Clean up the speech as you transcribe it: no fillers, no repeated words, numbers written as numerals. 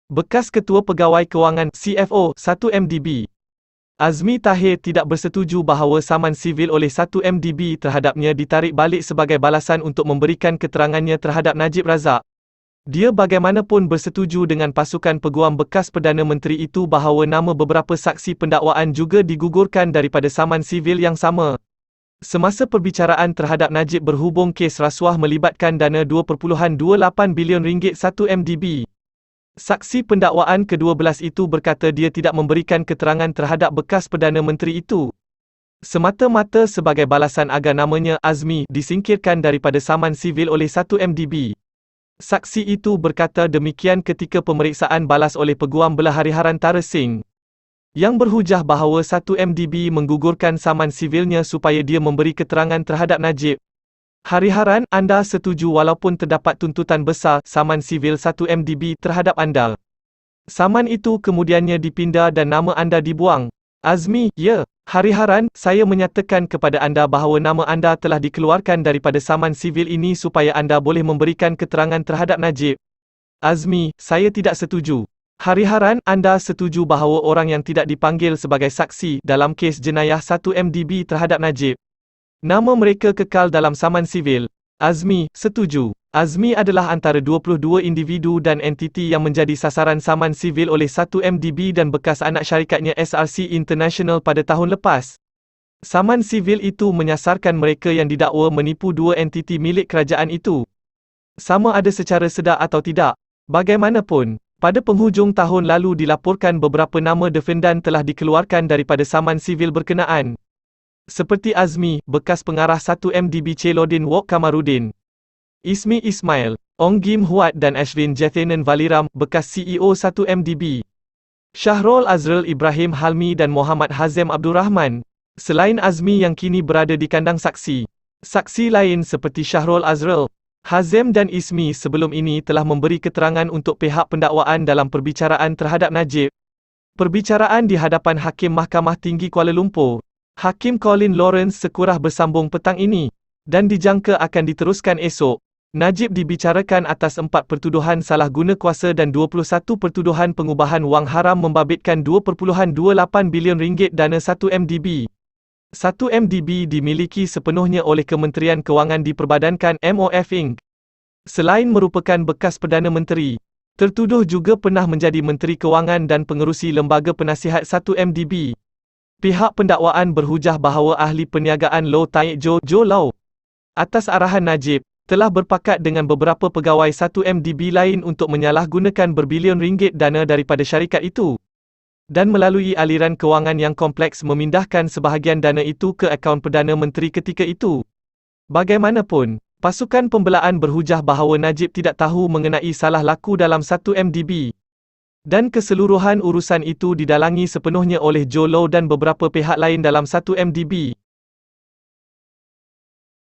Bekas Ketua Pegawai Kewangan CFO 1MDB Azmi Tahir tidak bersetuju bahawa saman sivil oleh 1MDB terhadapnya ditarik balik sebagai balasan untuk memberikan keterangannya terhadap Najib Razak. Dia bagaimanapun bersetuju dengan pasukan peguam bekas Perdana Menteri itu bahawa nama beberapa saksi pendakwaan juga digugurkan daripada saman sivil yang sama. Semasa perbicaraan terhadap Najib berhubung kes rasuah melibatkan dana RM2.28 bilion 1MDB. Saksi pendakwaan kedua belas itu berkata dia tidak memberikan keterangan terhadap bekas Perdana Menteri itu. Semata-mata sebagai balasan agar namanya, Azmi, disingkirkan daripada saman sivil oleh 1MDB. Saksi itu berkata demikian ketika pemeriksaan balas oleh Peguam Belah Hariharan Tara Singh, yang berhujah bahawa 1MDB menggugurkan saman sivilnya supaya dia memberi keterangan terhadap Najib. Hariharan, anda setuju walaupun terdapat tuntutan besar saman sivil 1MDB terhadap anda. Saman itu kemudiannya dipindah dan nama anda dibuang. Azmi, ya. Hariharan, saya menyatakan kepada anda bahawa nama anda telah dikeluarkan daripada saman sivil ini supaya anda boleh memberikan keterangan terhadap Najib. Azmi, saya tidak setuju. Hariharan, anda setuju bahawa orang yang tidak dipanggil sebagai saksi dalam kes jenayah 1MDB terhadap Najib, nama mereka kekal dalam saman sivil. Azmi, setuju. Azmi adalah antara 22 individu dan entiti yang menjadi sasaran saman sivil oleh 1MDB dan bekas anak syarikatnya SRC International pada tahun lepas. Saman sivil itu menyasarkan mereka yang didakwa menipu dua entiti milik kerajaan itu. Sama ada secara sedar atau tidak. Bagaimanapun, pada penghujung tahun lalu dilaporkan beberapa nama defendan telah dikeluarkan daripada saman sivil berkenaan. Seperti Azmi, bekas pengarah 1MDB Celodin Wok Kamarudin, Ismi Ismail, Ong Gim Huat dan Ashrin Jethanan Valiram, bekas CEO 1MDB, Syahrul Azrul Ibrahim Halmi dan Muhammad Hazem Abdul Rahman. Selain Azmi yang kini berada di kandang saksi, saksi lain seperti Syahrul Azrul, Hazem dan Ismi sebelum ini telah memberi keterangan untuk pihak pendakwaan dalam perbicaraan terhadap Najib. Perbicaraan di hadapan Hakim Mahkamah Tinggi Kuala Lumpur, Hakim Colin Lawrence sekurah bersambung petang ini, dan dijangka akan diteruskan esok. Najib dibicarakan atas 4 pertuduhan salah guna kuasa dan 21 pertuduhan pengubahan wang haram membabitkan RM2.28 bilion dana 1MDB. 1MDB dimiliki sepenuhnya oleh Kementerian Kewangan diperbadankan MOF Inc. Selain merupakan bekas Perdana Menteri, tertuduh juga pernah menjadi Menteri Kewangan dan pengerusi Lembaga Penasihat 1MDB. Pihak pendakwaan berhujah bahawa ahli perniagaan Low Taik Jo Lau, atas arahan Najib, telah berpakat dengan beberapa pegawai 1MDB lain untuk menyalahgunakan berbilion ringgit dana daripada syarikat itu, dan melalui aliran kewangan yang kompleks memindahkan sebahagian dana itu ke akaun Perdana Menteri ketika itu. Bagaimanapun, pasukan pembelaan berhujah bahawa Najib tidak tahu mengenai salah laku dalam 1MDB. Dan keseluruhan urusan itu didalangi sepenuhnya oleh Jo Lau dan beberapa pihak lain dalam 1MDB.